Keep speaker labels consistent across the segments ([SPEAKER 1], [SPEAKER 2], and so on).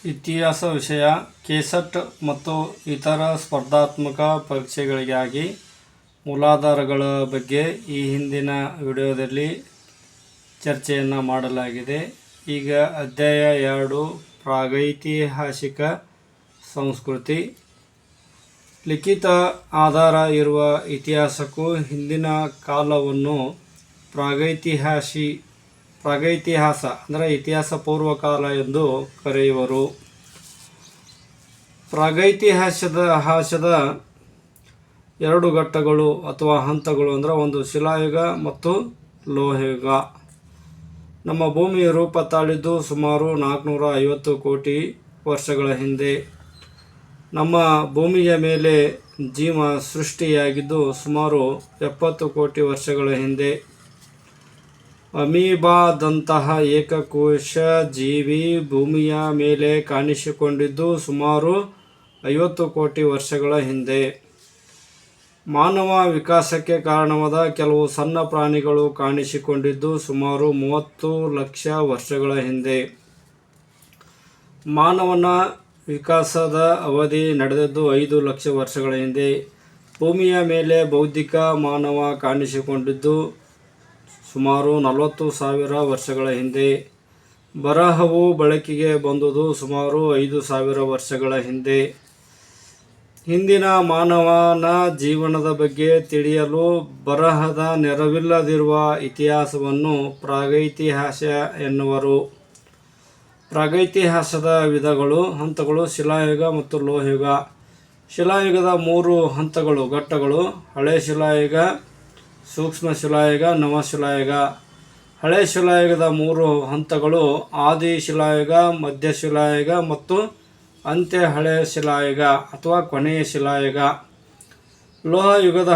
[SPEAKER 1] ಇತಿಹಾಸ ವಿಷಯ ಕೆಸೆಟ್ ಮತ್ತು ಇತರ ಸ್ಪರ್ಧಾತ್ಮಕ ಪರೀಕ್ಷೆಗಳಿಗಾಗಿ ಮೂಲಾಧಾರಗಳ ಬಗ್ಗೆ ಈ ಹಿಂದಿನ ವಿಡಿಯೋದಲ್ಲಿ ಚರ್ಚೆಯನ್ನು ಮಾಡಲಾಗಿದೆ. ಈಗ ಅಧ್ಯಾಯ 2 ಪ್ರಾಗೈತಿಹಾಸಿಕ ಸಂಸ್ಕೃತಿ. ಲಿಖಿತ ಆಧಾರ ಇರುವ ಇತಿಹಾಸಕ್ಕೂ ಹಿಂದಿನ ಕಾಲವನ್ನು ಪ್ರಾಗೈತಿಹಾಸ ಅಂದರೆ ಇತಿಹಾಸ ಪೂರ್ವಕಾಲ ಎಂದು ಕರೆಯುವರು. ಪ್ರಾಗೈತಿಹಾಸದ ಎರಡು ಘಟ್ಟಗಳು ಅಥವಾ ಹಂತಗಳು ಅಂದರೆ ಒಂದು ಶಿಲಾಯುಗ ಮತ್ತು ಲೋಹಯುಗ. ನಮ್ಮ ಭೂಮಿಯ ರೂಪ ತಾಳಿದ್ದು ಸುಮಾರು 450 ಕೋಟಿ ವರ್ಷಗಳ ಹಿಂದೆ. ನಮ್ಮ ಭೂಮಿಯ ಮೇಲೆ ಜೀವ ಸೃಷ್ಟಿಯಾಗಿದ್ದು ಸುಮಾರು 70 ಕೋಟಿ ವರ್ಷಗಳ ಹಿಂದೆ. ಅಮೀಬಾದಂತಹ ಏಕಕೋಶ ಜೀವಿ ಭೂಮಿಯ ಮೇಲೆ ಕಾಣಿಸಿಕೊಂಡಿದ್ದು ಸುಮಾರು 50 ಕೋಟಿ ವರ್ಷಗಳ ಹಿಂದೆ. ಮಾನವ ವಿಕಾಸಕ್ಕೆ ಕಾರಣವಾದ ಕೆಲವು ಸಣ್ಣ ಪ್ರಾಣಿಗಳು ಕಾಣಿಸಿಕೊಂಡಿದ್ದು ಸುಮಾರು 30 ಲಕ್ಷ ವರ್ಷಗಳ ಹಿಂದೆ. ಮಾನವನ ವಿಕಾಸದ ಅವಧಿ ನಡೆದದ್ದು 5 ಲಕ್ಷ ವರ್ಷಗಳ ಹಿಂದೆ. ಭೂಮಿಯ ಮೇಲೆ ಬೌದ್ಧಿಕ ಮಾನವ ಕಾಣಿಸಿಕೊಂಡಿದ್ದು ಸುಮಾರು 40,000 ವರ್ಷಗಳ ಹಿಂದೆ. ಬರಹವು ಬಳಕೆಗೆ ಬಂದುದು ಸುಮಾರು 5,000 ವರ್ಷಗಳ ಹಿಂದೆ. ಹಿಂದಿನ ಮಾನವನ ಜೀವನದ ಬಗ್ಗೆ ತಿಳಿಯಲು ಬರಹದ ನೆರವಿಲ್ಲದಿರುವ ಇತಿಹಾಸವನ್ನು ಪ್ರಾಗೈತಿಹಾಸ ಎನ್ನುವರು. ಪ್ರಾಗೈತಿಹಾಸದ ವಿಧಗಳು, ಹಂತಗಳು: ಶಿಲಾಯುಗ ಮತ್ತು ಲೋಹಯುಗ. ಶಿಲಾಯುಗದ 3 ಘಟ್ಟಗಳು: ಹಳೆ ಶಿಲಾಯುಗ, ಸೂಕ್ಷ್ಮ ಶಿಲಾಯುಗ, ನವಶಿಲಾಯುಗ. ಹಳೆ ಶಿಲಾಯುಗದ 3 ಹಂತಗಳು ಆದಿ ಶಿಲಾಯುಗ, ಮಧ್ಯ ಶಿಲಾಯುಗ ಮತ್ತು ಅಂತ್ಯ ಹಳೆ ಶಿಲಾಯುಗ ಅಥವಾ ಕೊನೆಯ ಶಿಲಾಯುಗ. ಲೋಹಯುಗದ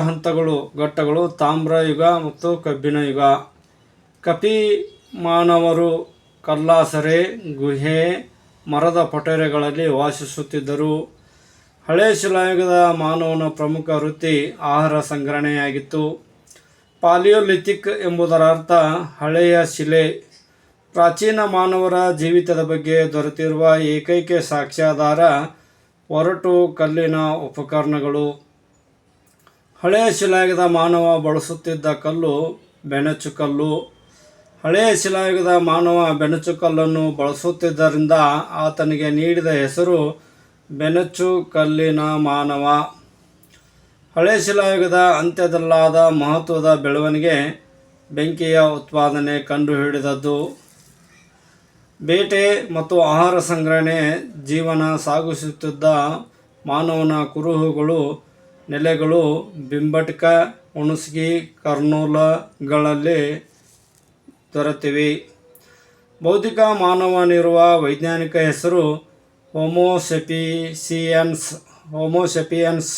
[SPEAKER 1] ಘಟ್ಟಗಳು: ತಾಮ್ರ ಯುಗ ಮತ್ತು ಕಬ್ಬಿಣ ಯುಗ. ಕಪಿ ಮಾನವರು ಕಲ್ಲಾಸರೆ, ಗುಹೆ, ಮರದ ಪೊಟರೆಗಳಲ್ಲಿ ವಾಸಿಸುತ್ತಿದ್ದರು. ಹಳೆ ಶಿಲಾಯುಗದ ಮಾನವನ ಪ್ರಮುಖ ವೃತ್ತಿ ಆಹಾರ ಸಂಗ್ರಹಣೆಯಾಗಿತ್ತು. ಪಾಲಿಯೋಲಿಥಿಕ್ ಎಂಬುದರ ಅರ್ಥ ಹಳೆಯ ಶಿಲೆ. ಪ್ರಾಚೀನ ಮಾನವರ ಜೀವಿತದ ಬಗ್ಗೆ ದೊರೆತಿರುವ ಏಕೈಕ ಸಾಕ್ಷ್ಯಾಧಾರ ಒರಟು ಕಲ್ಲಿನ ಉಪಕರಣಗಳು. ಹಳೆಯ ಶಿಲಾಯುಗದ ಮಾನವ ಬಳಸುತ್ತಿದ್ದ ಕಲ್ಲು ಬೆಣಚುಕಲ್ಲು. ಹಳೆಯ ಶಿಲಾಯುಗದ ಮಾನವ ಬೆಣಚುಕಲ್ಲನ್ನು ಬಳಸುತ್ತಿದ್ದರಿಂದ ಆತನಿಗೆ ನೀಡಿದ ಹೆಸರು ಬೆಣಚುಕಲ್ಲಿನ ಮಾನವ. ಹಳೆ ಶಿಲಾಯುಗದ ಅಂತ್ಯದಲ್ಲಾದ ಮಹತ್ವದ ಬೆಳವಣಿಗೆ ಬೆಂಕಿಯ ಉತ್ಪಾದನೆ ಕಂಡುಹಿಡಿದದ್ದು. ಬೇಟೆ ಮತ್ತು ಆಹಾರ ಸಂಗ್ರಹಣೆ ಜೀವನ ಸಾಗಿಸುತ್ತಿದ್ದ ಮಾನವನ ಕುರುಹುಗಳು, ನೆಲೆಗಳು ಭಿಂಬಟಕ, ಹುಣಸಗಿ, ಕರ್ನೂಲಗಳಲ್ಲಿ ದೊರೆತಿವೆ. ಬೌದ್ಧಿಕ ಮಾನವನಿರುವ ವೈಜ್ಞಾನಿಕ ಹೆಸರು ಹೋಮೋಸೆಪಿಯನ್ಸ್.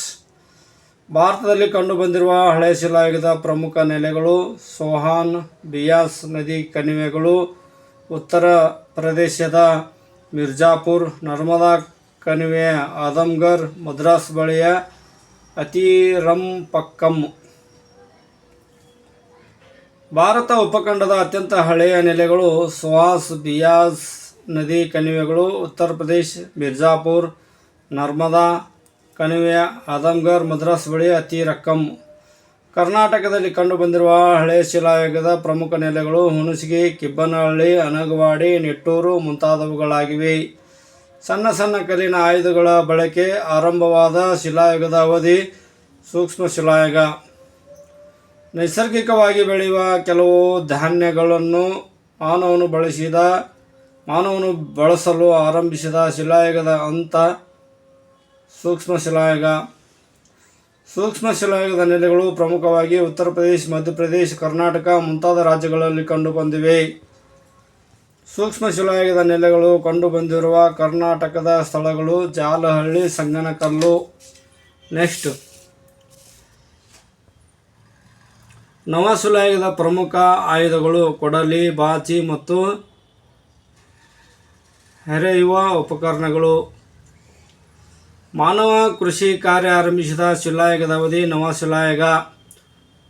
[SPEAKER 1] ಭಾರತದಲ್ಲಿ ಕಂಡುಬಂದಿರುವ ಹಳೆ ಶಿಲಾಯುಗದ ಪ್ರಮುಖ ನೆಲೆಗಳು: ಸೋಹಾನ್, ಬಿಯಾಸ್ ನದಿ ಕಣಿವೆಗಳು, ಉತ್ತರ ಪ್ರದೇಶದ ಮಿರ್ಜಾಪುರ್, ನರ್ಮದಾ ಕಣಿವೆ, ಆದಮ್ಗರ್, ಮದ್ರಾಸ್ ಬಳಿಯ ಅತಿರಂಪಕ್ಕಂ. ಭಾರತ ಉಪಖಂಡದ ಅತ್ಯಂತ ಹಳೆಯ ನೆಲೆಗಳು: ಸೋಹಾಸ್, ಬಿಯಾಸ್ ನದಿ ಕಣಿವೆಗಳು, ಉತ್ತರ ಪ್ರದೇಶ, ಮಿರ್ಜಾಪುರ್, ನರ್ಮದಾ ಕಣಿವೆ, ಆದಮ್ಗರ್, ಮದ್ರಾಸ್ ಬಳಿ ಅತಿರಕ್ಕಂ. ಕರ್ನಾಟಕದಲ್ಲಿ ಕಂಡುಬಂದಿರುವ ಹಳೆ ಶಿಲಾಯುಗದ ಪ್ರಮುಖ ನೆಲೆಗಳು ಹುಣಸಗಿ, ಕಿಬ್ಬನಹಳ್ಳಿ, ಅನಗವಾಡಿ, ನಿಟ್ಟೂರು ಮುಂತಾದವುಗಳಾಗಿವೆ. ಸಣ್ಣ ಕಲ್ಲಿನ ಆಯುಧಗಳ ಬಳಕೆ ಆರಂಭವಾದ ಶಿಲಾಯುಗದ ಅವಧಿ ಸೂಕ್ಷ್ಮ ಶಿಲಾಯುಗ. ನೈಸರ್ಗಿಕವಾಗಿ ಬೆಳೆಯುವ ಕೆಲವು ಧಾನ್ಯಗಳನ್ನು ಮಾನವನು ಬಳಸಲು ಆರಂಭಿಸಿದ ಶಿಲಾಯುಗದ ಹಂತ ಸೂಕ್ಷ್ಮ ಶಿಲಾಯುಗ. ಸೂಕ್ಷ್ಮ ಶಿಲಾಯುಗದ ನೆಲೆಗಳು ಪ್ರಮುಖವಾಗಿ ಉತ್ತರ ಪ್ರದೇಶ, ಮಧ್ಯಪ್ರದೇಶ, ಕರ್ನಾಟಕ ಮುಂತಾದ ರಾಜ್ಯಗಳಲ್ಲಿ ಕಂಡುಬಂದಿವೆ. ಸೂಕ್ಷ್ಮ ಶಿಲಾಯುಗದ ನೆಲೆಗಳು ಕಂಡುಬಂದಿರುವ ಕರ್ನಾಟಕದ ಸ್ಥಳಗಳು: ಜಾಲಹಳ್ಳಿ, ಸಂಗನಕಲ್ಲು. ನೆಕ್ಸ್ಟ್, ನವಶಿಲಾಯುಗದ ಪ್ರಮುಖ ಆಯುಧಗಳು: ಕೊಡಲಿ, ಬಾಚಿ ಮತ್ತು ಹೆರೆಯುವ ಉಪಕರಣಗಳು. ಮಾನವ ಕೃಷಿ ಕಾರ್ಯ ಆರಂಭಿಸಿದ ಶಿಲಾಯುಗದ ಅವಧಿ ನವಶಿಲಾಯುಗ.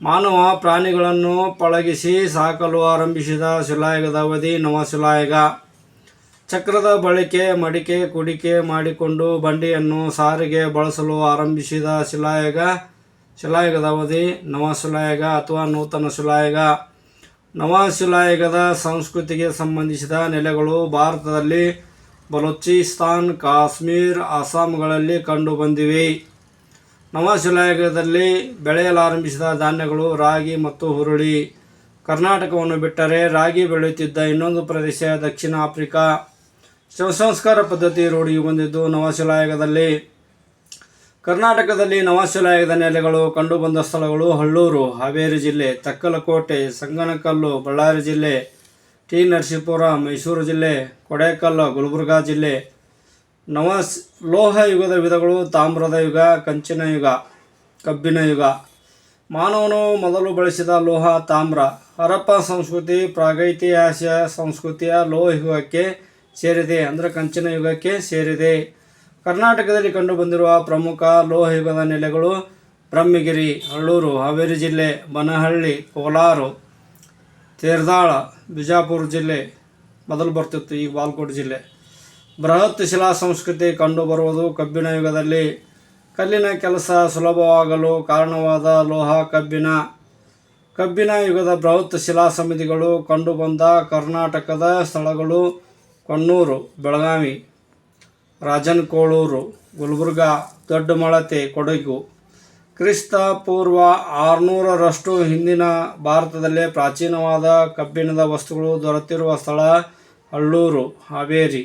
[SPEAKER 1] ಮಾನವ ಪ್ರಾಣಿಗಳನ್ನು ಪಳಗಿಸಿ ಸಾಕಲು ಆರಂಭಿಸಿದ ಶಿಲಾಯುಗದ ಅವಧಿ ನವಶಿಲಾಯುಗ. ಚಕ್ರದ ಬಳಕೆ ಮಡಿಕೆ ಕುಡಿಕೆ ಮಾಡಿಕೊಂಡು ಬಂಡಿಯನ್ನು ಸಾರಿಗೆ ಬಳಸಲು ಆರಂಭಿಸಿದ ಶಿಲಾಯುಗದ ಅವಧಿ ನವಶಿಲಾಯುಗ ಅಥವಾ ನೂತನ ಶಿಲಾಯುಗ. ನವಶಿಲಾಯುಗದ ಸಂಸ್ಕೃತಿಗೆ ಸಂಬಂಧಿಸಿದ ನೆಲೆಗಳು ಭಾರತದಲ್ಲಿ ಬಲೂಚಿಸ್ತಾನ್, ಕಾಶ್ಮೀರ್, ಅಸ್ಸಾಂಗಳಲ್ಲಿ ಕಂಡುಬಂದಿವೆ. ನವಶಿಲಾಯುಗದಲ್ಲಿ ಬೆಳೆಯಲಾರಂಭಿಸಿದ ಧಾನ್ಯಗಳು ರಾಗಿ ಮತ್ತು ಹುರುಳಿ. ಕರ್ನಾಟಕವನ್ನು ಬಿಟ್ಟರೆ ರಾಗಿ ಬೆಳೆಯುತ್ತಿದ್ದ ಇನ್ನೊಂದು ಪ್ರದೇಶ ದಕ್ಷಿಣ ಆಫ್ರಿಕಾ. ಶವಸಂಸ್ಕಾರ ಪದ್ಧತಿ ರೂಢಿಗೆ ಬಂದಿದ್ದು ನವಶಿಲಾಯುಗದಲ್ಲಿ. ಕರ್ನಾಟಕದಲ್ಲಿ ನವಶಿಲಾಯುಗದ ನೆಲೆಗಳು ಕಂಡುಬಂದ ಸ್ಥಳಗಳು ಹಳ್ಳೂರು ಹಾವೇರಿ ಜಿಲ್ಲೆ, ತಕ್ಕಲಕೋಟೆ, ಸಂಗನಕಲ್ಲು ಬಳ್ಳಾರಿ ಜಿಲ್ಲೆ, ಟಿ ನರಸೀಪುರ ಮೈಸೂರು ಜಿಲ್ಲೆ, ಕೊಡೇಕಲ್ಲು ಗುಲ್ಬರ್ಗಾ ಜಿಲ್ಲೆ. ಲೋಹ ಯುಗದ ವಿಧಗಳು ತಾಮ್ರದ ಯುಗ, ಕಂಚಿನ ಯುಗ, ಕಬ್ಬಿಣ ಯುಗ. ಮಾನವನು ಮೊದಲು ಬಳಸಿದ ಲೋಹ ತಾಮ್ರ. ಹರಪ್ಪ ಸಂಸ್ಕೃತಿ ಪ್ರಾಗೈತಿಹಾಸಿಕ ಸಂಸ್ಕೃತಿಯ ಲೋಹ ಯುಗಕ್ಕೆ ಸೇರಿದೆ, ಅಂದರೆ ಕಂಚಿನ ಯುಗಕ್ಕೆ ಸೇರಿದೆ. ಕರ್ನಾಟಕದಲ್ಲಿ ಕಂಡುಬಂದಿರುವ ಪ್ರಮುಖ ಲೋಹ ಯುಗದ ನೆಲೆಗಳು ಬ್ರಹ್ಮಗಿರಿ, ಹಳ್ಳೂರು ಹಾವೇರಿ ಜಿಲ್ಲೆ, ಬನಹಳ್ಳಿ, ಕೋಲಾರ, ತೇರದಾಳ ಬಿಜಾಪುರ ಜಿಲ್ಲೆ, ಮೊದಲು ಬರ್ತಿತ್ತು ಈಗ ಬಾಲ್ಕೋಟ್ ಜಿಲ್ಲೆ. ಬೃಹತ್ ಶಿಲಾ ಸಂಸ್ಕೃತಿ ಕಂಡುಬರುವುದು ಕಬ್ಬಿಣ ಯುಗದಲ್ಲಿ. ಕಲ್ಲಿನ ಕೆಲಸ ಸುಲಭವಾಗಲು ಕಾರಣವಾದ ಲೋಹ ಕಬ್ಬಿಣ ಯುಗದ ಬೃಹತ್ ಶಿಲಾ ಸಮಿತಿಗಳು ಕಂಡುಬಂದ ಕರ್ನಾಟಕದ ಸ್ಥಳಗಳು ಕೊಣ್ಣೂರು, ಬೆಳಗಾವಿ, ರಾಜನಕೋಳೂರು, ಗುಲ್ಬರ್ಗಾ, ದೊಡ್ಡಮಳತೆ, ಕೊಡಗು. ಕ್ರಿಸ್ತ ಪೂರ್ವ 600ರಷ್ಟು ಹಿಂದಿನ ಭಾರತದಲ್ಲೇ ಪ್ರಾಚೀನವಾದ ಕಬ್ಬಿಣದ ವಸ್ತುಗಳು ದೊರೆತಿರುವ ಸ್ಥಳ ಹಳ್ಳೂರು ಹಾವೇರಿ.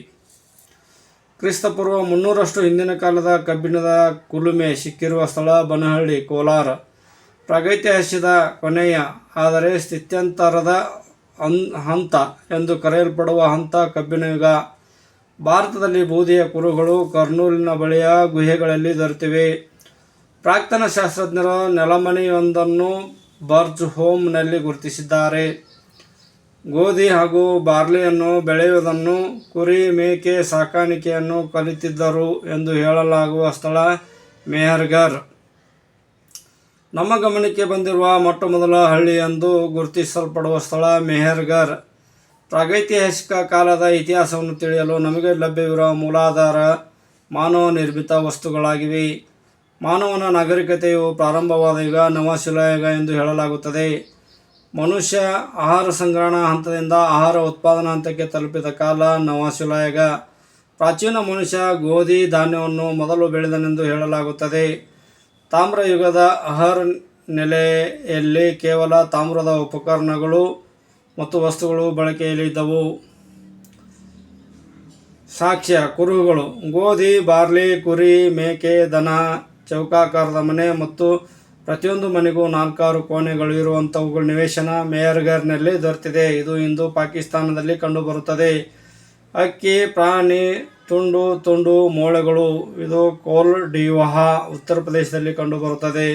[SPEAKER 1] ಕ್ರಿಸ್ತಪೂರ್ವ 300ರಷ್ಟು ಹಿಂದಿನ ಕಾಲದ ಕಬ್ಬಿಣದ ಕುಲುಮೆ ಸಿಕ್ಕಿರುವ ಸ್ಥಳ ಬನಹಳ್ಳಿ, ಕೋಲಾರ. ಪ್ರಾಗೈತಿಹಾಸಿಕದ ಕೊನೆಯ ಆದರೆ ಸ್ಥಿತ್ಯಂತರದ ಹಂತ ಎಂದು ಕರೆಯಲ್ಪಡುವ ಹಂತ ಕಬ್ಬಿಣ ಯುಗ. ಭಾರತದಲ್ಲಿ ಬೂದಿಯ ಕುರುಹುಗಳು ಕರ್ನೂಲಿನ ಬಳಿಯ ಗುಹೆಗಳಲ್ಲಿ ದೊರೆತಿವೆ. ಪ್ರಾಕ್ತನ ಶಾಸ್ತ್ರಜ್ಞರು ನೆಲಮನೆಯೊಂದನ್ನು ಬರ್ಜ್ ಹೋಮ್ನಲ್ಲಿ ಗುರುತಿಸಿದ್ದಾರೆ. ಗೋಧಿ ಹಾಗೂ ಬಾರ್ಲಿಯನ್ನು ಬೆಳೆಯುವುದನ್ನು, ಕುರಿ ಮೇಕೆ ಸಾಕಾಣಿಕೆಯನ್ನು ಕಲಿತಿದ್ದರು ಎಂದು ಹೇಳಲಾಗುವ ಸ್ಥಳ ಮೆಹರ್ಗರ್. ನಮ್ಮ ಗಮನಕ್ಕೆ ಬಂದಿರುವ ಮೊಟ್ಟಮೊದಲ ಹಳ್ಳಿ ಎಂದು ಗುರುತಿಸಲ್ಪಡುವ ಸ್ಥಳ ಮೆಹರ್ಗರ್. ಪ್ರಾಗೈತಿಹಾಸಿಕ ಕಾಲದ ಇತಿಹಾಸವನ್ನು ತಿಳಿಯಲು ನಮಗೆ ಲಭ್ಯವಿರುವ ಮೂಲಾಧಾರ ಮಾನವ ನಿರ್ಮಿತ ವಸ್ತುಗಳಾಗಿವೆ. ಮಾನವನ ನಾಗರಿಕತೆಯು ಪ್ರಾರಂಭವಾದ ಯುಗ ನವಶಿಲಾಯುಗ ಎಂದು ಹೇಳಲಾಗುತ್ತದೆ. ಮನುಷ್ಯ ಆಹಾರ ಸಂಗ್ರಹಣಾ ಹಂತದಿಂದ ಆಹಾರ ಉತ್ಪಾದನಾ ಹಂತಕ್ಕೆ ತಲುಪಿದ ಕಾಲ ನವಶಿಲಾಯುಗ. ಪ್ರಾಚೀನ ಮನುಷ್ಯ ಗೋಧಿ ಧಾನ್ಯವನ್ನು ಮೊದಲು ಬೆಳೆದನೆಂದು ಹೇಳಲಾಗುತ್ತದೆ. ತಾಮ್ರ ಯುಗದ ಅಹರ್ ನೆಲೆಯಲ್ಲಿ ಕೇವಲ ತಾಮ್ರದ ಉಪಕರಣಗಳು ಮತ್ತು ವಸ್ತುಗಳು ಬಳಕೆಯಲ್ಲಿದ್ದವು. ಸಾಕ್ಷ್ಯ ಕುರುಹುಗಳು ಗೋಧಿ, ಬಾರ್ಲಿ, ಕುರಿ, ಮೇಕೆ, ದನ, ಚೌಕಾಕಾರದ ಮನೆ ಮತ್ತು ಪ್ರತಿಯೊಂದು ಮನೆಗೂ 4-6 ಕೋಣೆಗಳು ಇರುವಂಥವುಗಳ ನಿವೇಶನ ಮೆಹರ್ಗರ್ನಲ್ಲಿ ದೊರೆತಿದೆ. ಇದು ಇಂದು ಪಾಕಿಸ್ತಾನದಲ್ಲಿ ಕಂಡುಬರುತ್ತದೆ. ಅಕ್ಕಿ, ಪ್ರಾಣಿ ತುಂಡು ಮೂಳೆಗಳು. ಇದು ಕೋಲ್ ಡಿವೋಹಾ ಉತ್ತರ ಪ್ರದೇಶದಲ್ಲಿ ಕಂಡುಬರುತ್ತದೆ.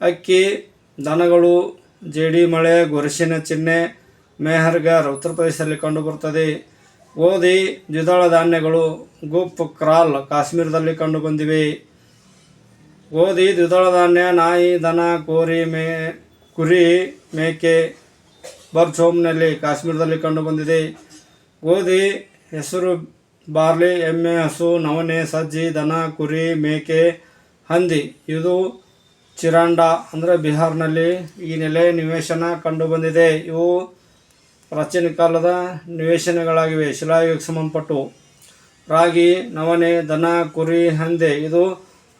[SPEAKER 1] ಅಕ್ಕಿ, ದನಗಳು, ಜೇಡಿಮಳೆ, ಗೊರಸಿನ ಚಿಹ್ನೆ ಮೆಹರ್ಗರ್ ಉತ್ತರ ಪ್ರದೇಶದಲ್ಲಿ ಕಂಡುಬರುತ್ತದೆ. ಗೋಧಿ, ದ್ವಿದಳ ಧಾನ್ಯಗಳು ಗುಪ್ ಕ್ರಾಲ್ ಕಾಶ್ಮೀರದಲ್ಲಿ ಕಂಡುಬಂದಿವೆ. ಗೋಧಿ, ದ್ವಿದಳ ಧಾನ್ಯ, ನಾಯಿ, ದನ, ಕುರಿ, ಮೇಕೆ ಬರ್ಜ್ ಹೋಮ್ನಲ್ಲಿ ಕಾಶ್ಮೀರದಲ್ಲಿ ಕಂಡುಬಂದಿದೆ. ಗೋಧಿ, ಹೆಸರು, ಬಾರ್ಲಿ, ಎಮ್ಮೆ, ಹಸು, ನವಣೆ, ಸಜ್ಜಿ, ದನ, ಕುರಿ, ಮೇಕೆ, ಹಂದಿ. ಇದು ಚಿರಾಂಡ ಅಂದರೆ ಬಿಹಾರ್ನಲ್ಲಿ ಈ ನೆಲೆ ನಿವೇಶನ ಕಂಡುಬಂದಿದೆ. ಇವು ಪ್ರಾಚೀನ ಕಾಲದ ನಿವೇಶನಗಳಾಗಿವೆ ಶಿಲಾಯುಗಕ್ಕೆ ಸಂಬಂಧಪಟ್ಟು. ರಾಗಿ, ನವಣೆ, ದನ, ಕುರಿ, ಹಂದಿ. ಇದು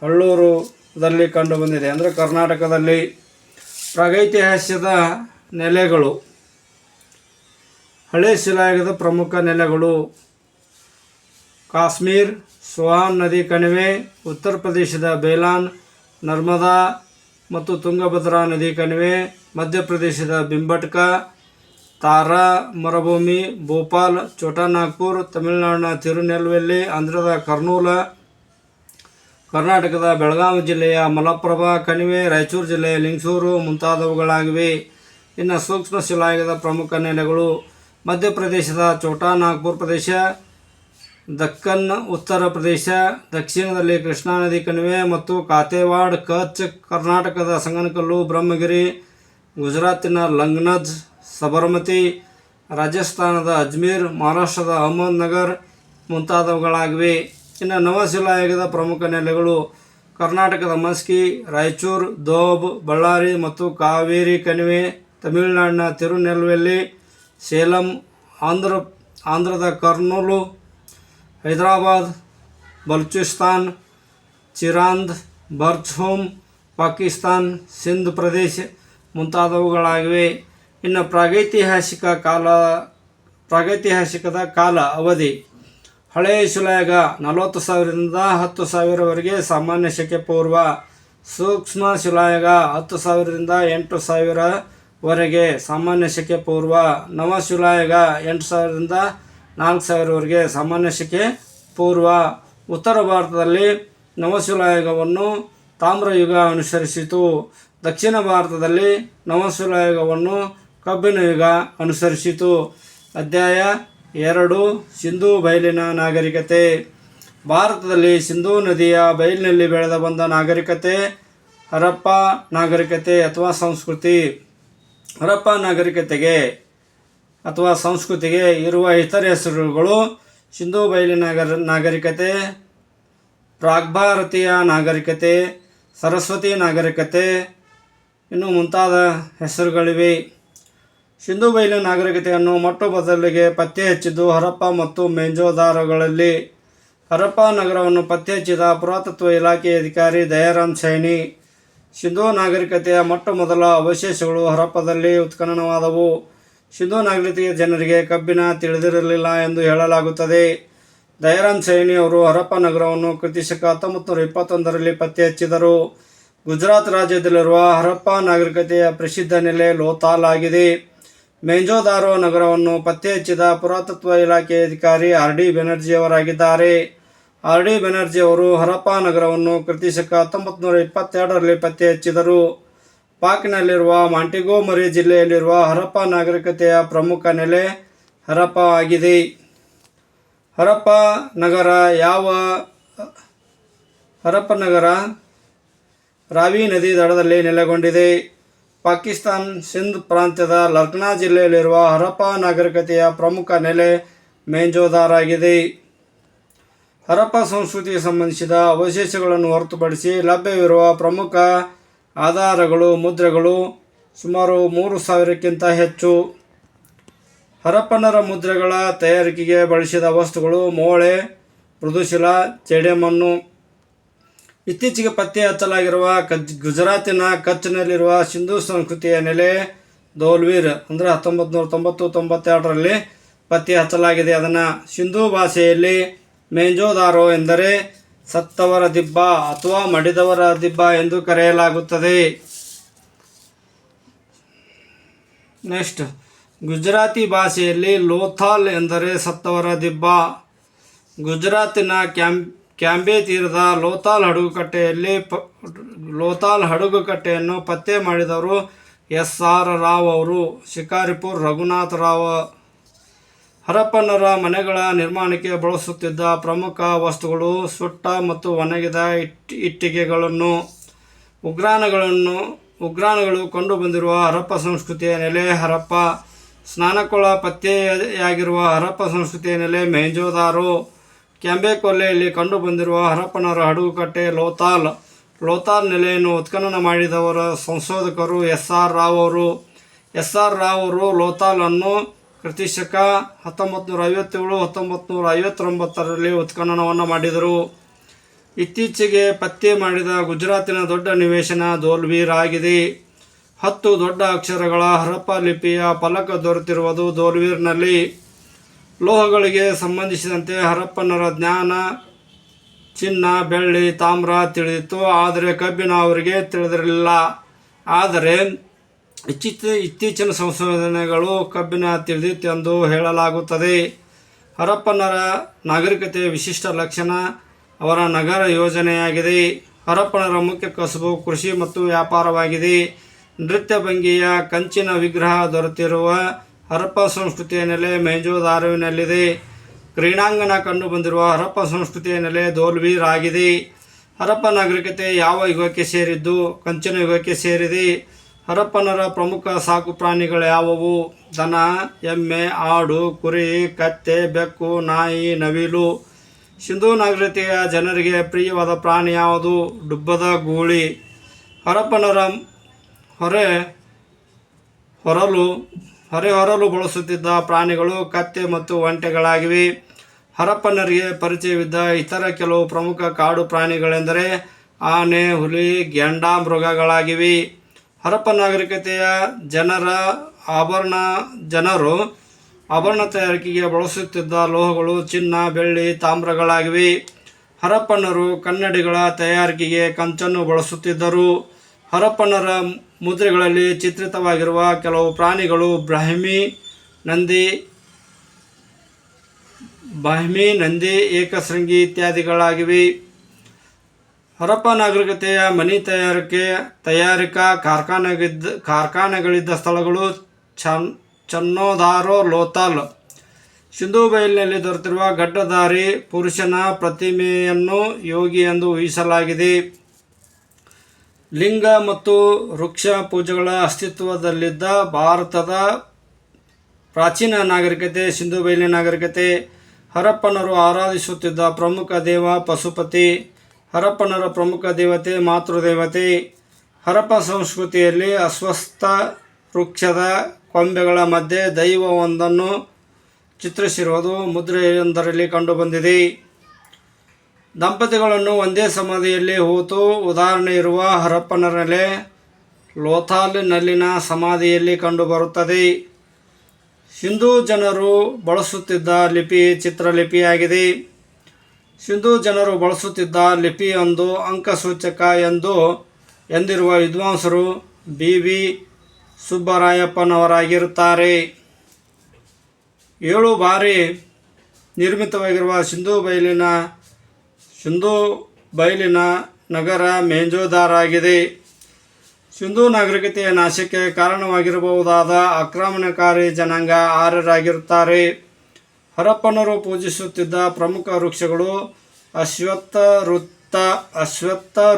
[SPEAKER 1] ಹಳ್ಳೂರುದಲ್ಲಿ ಕಂಡುಬಂದಿದೆ ಅಂದರೆ ಕರ್ನಾಟಕದಲ್ಲಿ. ಪ್ರಾಗೈತಿಹಾಸಿಕದ ನೆಲೆಗಳು. ಹಳೆ ಶಿಲಾಯುಗದ ಪ್ರಮುಖ ನೆಲೆಗಳು ಕಾಶ್ಮೀರ್, ಸೋಹಾನ್ ನದಿ ಕಣಿವೆ, ಉತ್ತರ ಪ್ರದೇಶದ ಬೇಲಾನ್, ನರ್ಮದಾ ಮತ್ತು ತುಂಗಭದ್ರಾ ನದಿ ಕಣಿವೆ, ಮಧ್ಯಪ್ರದೇಶದ ಭಿಂಬಟ್ಕಾ, ತಾರಾ ಮರುಭೂಮಿ, ಭೋಪಾಲ್, ಛೋಟಾ ನಾಗ್ಪುರ್, ತಮಿಳುನಾಡಿನ ತಿರುನೆಲ್ವೇಲಿ, ಆಂಧ್ರದ ಕರ್ನೂಲ್, ಕರ್ನಾಟಕದ ಬೆಳಗಾವಿ ಜಿಲ್ಲೆಯ ಮಲಪ್ರಭಾ ಕಣಿವೆ, ರಾಯಚೂರು ಜಿಲ್ಲೆಯ ಲಿಂಗಸೂರು ಮುಂತಾದವುಗಳಾಗಿವೆ. ಇನ್ನು ಸೂಕ್ಷ್ಮ ಶಿಲಾಯುಗದ ಪ್ರಮುಖ ನೆಲೆಗಳು ಮಧ್ಯಪ್ರದೇಶದ ಛೋಟಾ ನಾಗ್ಪುರ್ ಪ್ರದೇಶ, ದಕ್ಕನ್ ಉತ್ತರ ಪ್ರದೇಶ, ದಕ್ಷಿಣದಲ್ಲಿ ಕೃಷ್ಣಾ ನದಿ ಕಣಿವೆ ಮತ್ತು ಕಾಥೇವಾಡ್, ಕಚ್, ಕರ್ನಾಟಕದ ಸಂಗನಕಲ್ಲು, ಬ್ರಹ್ಮಗಿರಿ, ಗುಜರಾತಿನ ಲಂಗ್ನಜ್, ಸಬರಮತಿ, ರಾಜಸ್ಥಾನದ ಅಜ್ಮೀರ್, ಮಹಾರಾಷ್ಟ್ರದ ಅಹಮದ್ನಗರ್, ಮುಂತಾದವುಗಳಾಗಿವೆ. ಇನ್ನು ನವಶಿಲಾಯುಗದ ಪ್ರಮುಖ ನೆಲೆಗಳು ಕರ್ನಾಟಕದ ಮಸ್ಕಿ, ರಾಯಚೂರು, ದೋಬ್, ಬಳ್ಳಾರಿ ಮತ್ತು ಕಾವೇರಿ ಕಣಿವೆ, ತಮಿಳುನಾಡಿನ ತಿರುನೆಲ್ವೇಲಿ, ಸೇಲಂ, ಆಂಧ್ರದ ಕರ್ನೂಲು, ಹೈದರಾಬಾದ್, ಬಲೂಚಿಸ್ತಾನ್, ಚಿರಾಂದ್, ಬರ್ಚ್ಹೋಮ್, ಪಾಕಿಸ್ತಾನ್, ಸಿಂಧ್ ಪ್ರದೇಶ ಮುಂತಾದವುಗಳಾಗಿವೆ. ಇನ್ನು ಪ್ರಾಗೈತಿಹಾಸಿಕದ ಕಾಲ ಅವಧಿ ಹಳೆಯ ಶಿಲಾಯುಗ 40,000ರಿಂದ 10,000ವರೆಗೆ ಸಾಮಾನ್ಯ ಶಕೆ ಪೂರ್ವ. ಸೂಕ್ಷ್ಮ ಶಿಲಾಯುಗ 10,000ರಿಂದ 8,000ವರೆಗೆ ಸಾಮಾನ್ಯ ಶಕೆ ಪೂರ್ವ. ನವಶಿಲಾಯುಗ 8,000ರಿಂದ 4,000ವರೆಗೆ ಸಾಮಾನ್ಯ ಶಕೆ ಪೂರ್ವ. ಉತ್ತರ ಭಾರತದಲ್ಲಿ ನವಶಿಲಾಯುಗವನ್ನು ತಾಮ್ರಯುಗ ಅನುಸರಿಸಿತು. ದಕ್ಷಿಣ ಭಾರತದಲ್ಲಿ ನವಶಿಲಾಯುಗವನ್ನು ಕಬ್ಬಿಣ ಯುಗ ಅನುಸರಿಸಿತು. ಅಧ್ಯಾಯ 2 ಸಿಂಧೂ ಬಯಲಿನ ನಾಗರಿಕತೆ. ಭಾರತದಲ್ಲಿ ಸಿಂಧೂ ನದಿಯ ಬಯಲಿನಲ್ಲಿ ಬೆಳೆದ ಬಂದ ನಾಗರಿಕತೆ ಹರಪ್ಪ ನಾಗರಿಕತೆ ಅಥವಾ ಸಂಸ್ಕೃತಿ. ಹರಪ್ಪ ನಾಗರಿಕತೆಗೆ ಅಥವಾ ಸಂಸ್ಕೃತಿಗೆ ಇರುವ ಇತರ ಹೆಸರುಗಳು ಸಿಂಧೂ ಬಯಲಿನ ನಾಗರಿಕತೆ, ಪ್ರಾಗ್ಭಾರತೀಯ ನಾಗರಿಕತೆ, ಸರಸ್ವತಿ ನಾಗರಿಕತೆ ಇನ್ನೂ ಮುಂತಾದ ಹೆಸರುಗಳಿವೆ. ಸಿಂಧೂ ಬಯಲು ನಾಗರಿಕತೆಯನ್ನು ಮೊಟ್ಟ ಮೊದಲಿಗೆ ಪತ್ತೆ ಹಚ್ಚಿದ್ದು ಹರಪ್ಪ ಮತ್ತು ಮೊಹೆಂಜೊದಾರೊಗಳಲ್ಲಿ. ಹರಪ್ಪ ನಗರವನ್ನು ಪತ್ತೆ ಹಚ್ಚಿದ ಪುರಾತತ್ವ ಇಲಾಖೆಯ ಅಧಿಕಾರಿ ದಯಾರಾಮ್ ಸೈನಿ. ಸಿಂಧೂ ನಾಗರಿಕತೆಯ ಮೊಟ್ಟ ಮೊದಲ ಅವಶೇಷಗಳು ಹರಪ್ಪದಲ್ಲಿ ಉತ್ಖನನವಾದವು. ಸಿಂಧೂ ನಾಗರಿಕತೆಯ ಜನರಿಗೆ ಕಬ್ಬಿಣ ತಿಳಿದಿರಲಿಲ್ಲ ಎಂದು ಹೇಳಲಾಗುತ್ತದೆ. ದಯಾರಾಮ್ ಸೈನಿ ಅವರು ಹರಪ್ಪ ನಗರವನ್ನು ಕ್ರಿಸ್ತಶಕ 1921ರಲ್ಲಿ ಪತ್ತೆ ಹಚ್ಚಿದರು. ಗುಜರಾತ್ ರಾಜ್ಯದಲ್ಲಿರುವ ಹರಪ್ಪ ನಾಗರಿಕತೆಯ ಪ್ರಸಿದ್ಧ ನೆಲೆ ಲೋಥಾಲ್ ಆಗಿದೆ. ಮೊಹೆಂಜೊದಾರೋ ನಗರವನ್ನು ಪತ್ತೆ ಹಚ್ಚಿದ ಪುರಾತತ್ವ ಇಲಾಖೆಯ ಅಧಿಕಾರಿ ಆರ್.ಡಿ. ಬೆನರ್ಜಿ ಅವರಾಗಿದ್ದಾರೆ. ಆರ್.ಡಿ. ಬೆನರ್ಜಿ ಅವರು ಹರಪ್ಪ ನಗರವನ್ನು ಕ್ರಿಸ್ತಶಕ 1922ರಲ್ಲಿ ಪತ್ತೆ ಹಚ್ಚಿದರು. ಪಾಕ್ನಲ್ಲಿರುವ ಮಾಂಟಿಗೋಮರಿ ಜಿಲ್ಲೆಯಲ್ಲಿರುವ ಹರಪ್ಪ ನಾಗರಿಕತೆಯ ಪ್ರಮುಖ ನೆಲೆ ಹರಪ್ಪ ಆಗಿದೆ. ಹರಪ್ಪ ನಗರ ರಾವಿ ನದಿ ದಡದಲ್ಲಿ ನೆಲೆಗೊಂಡಿದೆ. ಪಾಕಿಸ್ತಾನ್ ಸಿಂಧ್ ಪ್ರಾಂತ್ಯದ ಲಕ್ನಾ ಜಿಲ್ಲೆಯಲ್ಲಿರುವ ಹರಪ್ಪ ನಾಗರಿಕತೆಯ ಪ್ರಮುಖ ನೆಲೆ ಮೊಹೆಂಜೊದಾರೋ ಆಗಿದೆ. ಹರಪ್ಪ ಸಂಸ್ಕೃತಿಗೆ ಸಂಬಂಧಿಸಿದ ಅವಶೇಷಗಳನ್ನು ಹೊರತುಪಡಿಸಿ ಲಭ್ಯವಿರುವ ಪ್ರಮುಖ ಆಧಾರಗಳು ಮುದ್ರೆಗಳು ಸುಮಾರು 3,000ಕ್ಕಿಂತ ಹೆಚ್ಚು. ಹರಪ್ಪನರ ಮುದ್ರೆಗಳ ತಯಾರಿಕೆಗೆ ಬಳಸಿದ ವಸ್ತುಗಳು ಮೋಳೆ, ಮೃದುಶಿಲ, ಜೇಡಿಮಣ್ಣು. ಇತ್ತೀಚೆಗೆ ಪತ್ತೆ ಹಚ್ಚಲಾಗಿರುವ ಗುಜರಾತಿನ ಕಚ್ನಲ್ಲಿರುವ ಸಿಂಧೂ ಸಂಸ್ಕೃತಿಯ ನೆಲೆ ಧೋಲ್ವೀರ್ 1990-92ರಲ್ಲಿ ಪತ್ತೆ ಹಚ್ಚಲಾಗಿದೆ. ಅದನ್ನು ಸಿಂಧೂ ಭಾಷೆಯಲ್ಲಿ ಮೊಹೆಂಜೊದಾರೋ ಎಂದರೆ ಸತ್ತವರ ದಿಬ್ಬ ಅಥವಾ ಮಡಿದವರ ದಿಬ್ಬ ಎಂದು ಕರೆಯಲಾಗುತ್ತದೆ. ನೆಕ್ಸ್ಟ್, ಗುಜರಾತಿ ಭಾಷೆಯಲ್ಲಿ ಲೋಥಾಲ್ ಎಂದರೆ ಸತ್ತವರ ದಿಬ್ಬ. ಗುಜರಾತಿನ ಕ್ಯಾಂಬೆ ತೀರದ ಲೋಥಾಲ್ ಹಡಗುಕಟ್ಟೆಯನ್ನು ಪತ್ತೆ ಮಾಡಿದವರು ಎಸ್.ಆರ್. ರಾವ್ ಅವರು. ಶಿಕಾರಿಪುರ್ ರಘುನಾಥ ರಾವ್. ಹರಪ್ಪನರ ಮನೆಗಳ ನಿರ್ಮಾಣಕ್ಕೆ ಬಳಸುತ್ತಿದ್ದ ಪ್ರಮುಖ ವಸ್ತುಗಳು ಸುಟ್ಟ ಮತ್ತು ಒಣಗಿದ ಇಟ್ಟಿಗೆಗಳನ್ನು. ಉಗ್ರಾಣಗಳು ಕಂಡುಬಂದಿರುವ ಹರಪ್ಪ ಸಂಸ್ಕೃತಿಯ ನೆಲೆ ಹರಪ್ಪ. ಸ್ನಾನಕೊಳ ಪತ್ತೆಯಾಗಿರುವ ಹರಪ್ಪ ಸಂಸ್ಕೃತಿಯ ನೆಲೆ ಮೊಹೆಂಜೊದಾರೋ. ಕ್ಯಾಂಬೆ ಕೊಲ್ಲೆಯಲ್ಲಿ ಕಂಡುಬಂದಿರುವ ಹರಪ್ಪನರ ಹಡಗುಕಟ್ಟೆ ಲೋಥಾಲ್ ನೆಲೆಯನ್ನು ಉತ್ಖನನ ಮಾಡಿದವರ ಸಂಶೋಧಕರು ಎಸ್.ಆರ್. ರಾವ್ ಅವರು. ಎಸ್.ಆರ್. ರಾವ್ ಅವರು ಲೋಥಾಲ್ ಅನ್ನು ಕ್ರಿಸ್ತಶಕ 1957-1959ರಲ್ಲಿ ಉತ್ಖನನವನ್ನು ಮಾಡಿದರು. ಇತ್ತೀಚೆಗೆ ಪತ್ತೆ ಮಾಡಿದ ಗುಜರಾತಿನ ದೊಡ್ಡ ನಿವೇಶನ ಧೋಲ್ವೀರ್ ಆಗಿದೆ. 10 ದೊಡ್ಡ ಅಕ್ಷರಗಳ ಹರಪ್ಪ ಲಿಪಿಯ ಫಲಕ ದೊರೆತಿರುವುದು ಧೋಲ್ವೀರ್ನಲ್ಲಿ. ಲೋಹಗಳಿಗೆ ಸಂಬಂಧಿಸಿದಂತೆ ಹರಪ್ಪನರ ಜ್ಞಾನ ಚಿನ್ನ, ಬೆಳ್ಳಿ, ತಾಮ್ರ ತಿಳಿದಿತ್ತು, ಆದರೆ ಕಬ್ಬಿಣ ಅವರಿಗೆ ತಿಳಿದಿರಲಿಲ್ಲ. ಆದರೆ ಇತ್ತೀಚಿನ ಸಂಶೋಧನೆಗಳು ಕಬ್ಬಿಣ ತಿಳಿದಿತ್ತೆಂದು ಹೇಳಲಾಗುತ್ತದೆ. ಹರಪ್ಪನರ ನಾಗರಿಕತೆಯ ವಿಶಿಷ್ಟ ಲಕ್ಷಣ ಅವರ ನಗರ ಯೋಜನೆಯಾಗಿದೆ. ಹರಪ್ಪನರ ಮುಖ್ಯ ಕಸುಬು ಕೃಷಿ ಮತ್ತು ವ್ಯಾಪಾರವಾಗಿದೆ. ನೃತ್ಯ ಭಂಗಿಯ ಕಂಚಿನ ವಿಗ್ರಹ ದೊರೆತಿರುವ ಹರಪ್ಪ ಸಂಸ್ಕೃತಿಯ ನೆಲೆ ಮೊಹೆಂಜೊದಾರೋವಿನಲ್ಲಿದೆ. ಕ್ರೀಡಾಂಗಣ ಕಂಡುಬಂದಿರುವ ಹರಪ್ಪ ಸಂಸ್ಕೃತಿಯ ನೆಲೆ ಧೋಲ್ವೀರ್ ಆಗಿದೆ. ಹರಪ್ಪ ನಾಗರಿಕತೆ ಯಾವ ಯುಗಕ್ಕೆ ಸೇರಿದ್ದು? ಕಂಚಿನ ಯುಗಕ್ಕೆ ಸೇರಿದೆ. ಹರಪ್ಪನರ ಪ್ರಮುಖ ಸಾಕು ಪ್ರಾಣಿಗಳು ಯಾವುವು? ದನ, ಎಮ್ಮೆ, ಆಡು, ಕುರಿ, ಕತ್ತೆ, ಬೆಕ್ಕು, ನಾಯಿ, ನವಿಲು. ಸಿಂಧೂ ನಾಗರಿಕತೆಯ ಜನರಿಗೆ ಪ್ರಿಯವಾದ ಪ್ರಾಣಿ ಯಾವುದು? ಡುಬ್ಬದ ಗೂಳಿ. ಹರಪ್ಪನರ ಹೊರಲು ಬಳಸುತ್ತಿದ್ದ ಪ್ರಾಣಿಗಳು ಕತ್ತೆ ಮತ್ತು ಒಂಟೆಗಳಾಗಿವೆ. ಹರಪ್ಪನರಿಗೆ ಪರಿಚಯವಿದ್ದ ಇತರ ಕೆಲವು ಪ್ರಮುಖ ಕಾಡು ಪ್ರಾಣಿಗಳೆಂದರೆ ಆನೆ, ಹುಲಿ, ಗೆಂಡಾಮೃಗಗಳಾಗಿವೆ. ಹರಪ್ಪ ನಾಗರಿಕತೆಯ ಜನರು ಆಭರಣ ತಯಾರಿಕೆಗೆ ಬಳಸುತ್ತಿದ್ದ ಲೋಹಗಳು ಚಿನ್ನ, ಬೆಳ್ಳಿ, ತಾಮ್ರಗಳಾಗಿವೆ. ಹರಪ್ಪನರು ಕನ್ನಡಿಗಳ ತಯಾರಿಕೆಗೆ ಕಂಚನ್ನು ಬಳಸುತ್ತಿದ್ದರು. ಹರಪ್ಪನರ ಮುದ್ರೆಗಳಲ್ಲಿ ಚಿತ್ರಿತವಾಗಿರುವ ಕೆಲವು ಪ್ರಾಣಿಗಳು ಬ್ರಾಹ್ಮಿ, ನಂದಿ, ಏಕಶೃಂಗಿ ಇತ್ಯಾದಿಗಳಾಗಿವೆ. ಹರಪ್ಪ ನಾಗರಿಕತೆಯ ಮನೆ ತಯಾರಿಕಾ ಕಾರ್ಖಾನೆಗಳಿದ್ದ ಸ್ಥಳಗಳು ಚನ್ನೋದಾರೋ, ಲೋಥಾಲ್. ಸಿಂಧೂ ಬಯಲಿನಲ್ಲಿ ದೊರೆತಿರುವ ಗಡ್ಡಧಾರಿ ಪುರುಷನ ಪ್ರತಿಮೆಯನ್ನು ಯೋಗಿ ಎಂದು ಊಹಿಸಲಾಗಿದೆ. ಲಿಂಗ ಮತ್ತು ವೃಕ್ಷ ಪೂಜೆಗಳ ಅಸ್ತಿತ್ವದಲ್ಲಿದ್ದ ಭಾರತದ ಪ್ರಾಚೀನ ನಾಗರಿಕತೆ ಸಿಂಧೂ ಬಯಲಿನ ನಾಗರಿಕತೆ. ಹರಪ್ಪನರು ಆರಾಧಿಸುತ್ತಿದ್ದ ಪ್ರಮುಖ ದೇವ ಪಶುಪತಿ. ಹರಪ್ಪನರ ಪ್ರಮುಖ ದೇವತೆ ಮಾತೃದೇವತೆ. ಹರಪ್ಪ ಸಂಸ್ಕೃತಿಯಲ್ಲಿ ಅಶ್ವತ್ಥ ವೃಕ್ಷದ ಕೊಂಬೆಗಳ ಮಧ್ಯೆ ದೈವವೊಂದನ್ನು ಚಿತ್ರಿಸಿರುವುದು ಮುದ್ರೆಯೊಂದರಲ್ಲಿ ಕಂಡುಬಂದಿದೆ. ದಂಪತಿಗಳನ್ನು ಒಂದೇ ಸಮಾಧಿಯಲ್ಲಿ ಹೂತು ಉದಾಹರಣೆ ಇರುವ ಹರಪ್ಪನರ ನೆಲೆ ಲೋಥಾಲ್ನಲ್ಲಿನ ಸಮಾಧಿಯಲ್ಲಿ ಕಂಡುಬರುತ್ತದೆ. ಸಿಂಧೂ ಜನರು ಬಳಸುತ್ತಿದ್ದ ಲಿಪಿ ಚಿತ್ರಲಿಪಿಯಾಗಿದೆ. ಸಿಂಧೂ ಜನರು ಬಳಸುತ್ತಿದ್ದ ಲಿಪಿಯೊಂದು ಅಂಕಸೂಚಕ ಎಂದಿರುವ ವಿದ್ವಾಂಸರು ಬಿ. ಸುಬ್ಬರಾಯಪ್ಪನವರಾಗಿರುತ್ತಾರೆ. 7 ಬಾರಿ ನಿರ್ಮಿತವಾಗಿರುವ ಸಿಂಧೂ ಬಯಲಿನ ನಗರ ಮೇಂಜೋದಾರಾಗಿದೆ. ಸಿಂಧೂ ನಾಗರಿಕತೆಯ ನಾಶಕ್ಕೆ ಕಾರಣವಾಗಿರಬಹುದಾದ ಆಕ್ರಮಣಕಾರಿ ಜನಾಂಗ ಆರ್ಯರಾಗಿರುತ್ತಾರೆ. ಹರಪ್ಪನರು ಪೂಜಿಸುತ್ತಿದ್ದ ಪ್ರಮುಖ ವೃಕ್ಷಗಳು ಅಶ್ವತ್ಥ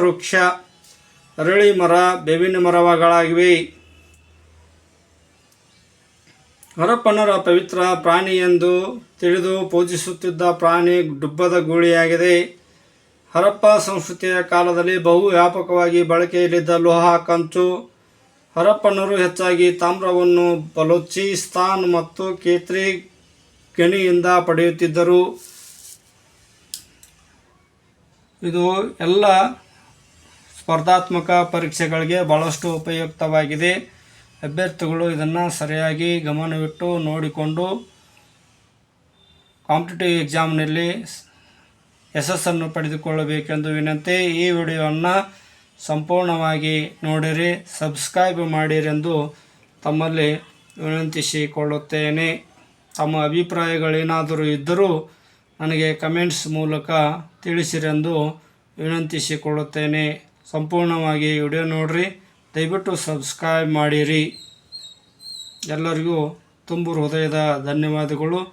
[SPEAKER 1] ವೃಕ್ಷ, ಅರಳಿ ಮರ, ಬೇವಿನ ಮರಗಳಾಗಿವೆ. ಹರಪ್ಪನರ ಪವಿತ್ರ ಪ್ರಾಣಿ ಎಂದು ತಿಳಿದು ಪೂಜಿಸುತ್ತಿದ್ದ ಪ್ರಾಣಿ ಡುಬ್ಬದ ಗೂಳಿಯಾಗಿದೆ. ಹರಪ್ಪ ಸಂಸ್ಕೃತಿಯ ಕಾಲದಲ್ಲಿ ಬಹು ವ್ಯಾಪಕವಾಗಿ ಬಳಕೆಯಲ್ಲಿದ್ದ ಲೋಹ ಕಂಚು. ಹರಪ್ಪನರು ಹೆಚ್ಚಾಗಿ ತಾಮ್ರವನ್ನು ಬಲೂಚಿಸ್ತಾನ್ ಮತ್ತು ಖೇತ್ರಿ ಗಣಿಯಿಂದ ಪಡೆಯುತ್ತಿದ್ದರು. ಇದು ಎಲ್ಲ ಸ್ಪರ್ಧಾತ್ಮಕ ಪರೀಕ್ಷೆಗಳಿಗೆ ಬಹಳಷ್ಟು ಉಪಯುಕ್ತವಾಗಿದೆ. ಅಭ್ಯರ್ಥಿಗಳು ಇದನ್ನು ಸರಿಯಾಗಿ ಗಮನವಿಟ್ಟು ನೋಡಿಕೊಂಡು ಕಾಂಪಿಟೇಟಿವ್ ಎಕ್ಸಾಮ್ನಲ್ಲಿ ಯಶಸ್ಸನ್ನು ಪಡೆದುಕೊಳ್ಳಬೇಕೆಂದು ವಿನಂತಿ. ಈ ವಿಡಿಯೋವನ್ನು ಸಂಪೂರ್ಣವಾಗಿ ನೋಡಿರಿ, ಸಬ್ಸ್ಕ್ರೈಬ್ ಮಾಡಿರೆಂದು ತಮ್ಮಲ್ಲಿ ವಿನಂತಿಸಿಕೊಳ್ಳುತ್ತೇನೆ. ತಮ್ಮ ಅಭಿಪ್ರಾಯಗಳೇನಾದರೂ ಇದ್ದರೂ ನನಗೆ ಕಮೆಂಟ್ಸ್ ಮೂಲಕ ತಿಳಿಸಿರೆಂದು ವಿನಂತಿಸಿಕೊಳ್ಳುತ್ತೇನೆ. ಸಂಪೂರ್ಣವಾಗಿ ವಿಡಿಯೋ ನೋಡಿರಿ, ದಯವಿಟ್ಟು ಸಬ್ಸ್ಕ್ರೈಬ್ ಮಾಡಿರಿ. ಎಲ್ಲರಿಗೂ ತುಂಬು ಹೃದಯದ ಧನ್ಯವಾದಗಳು.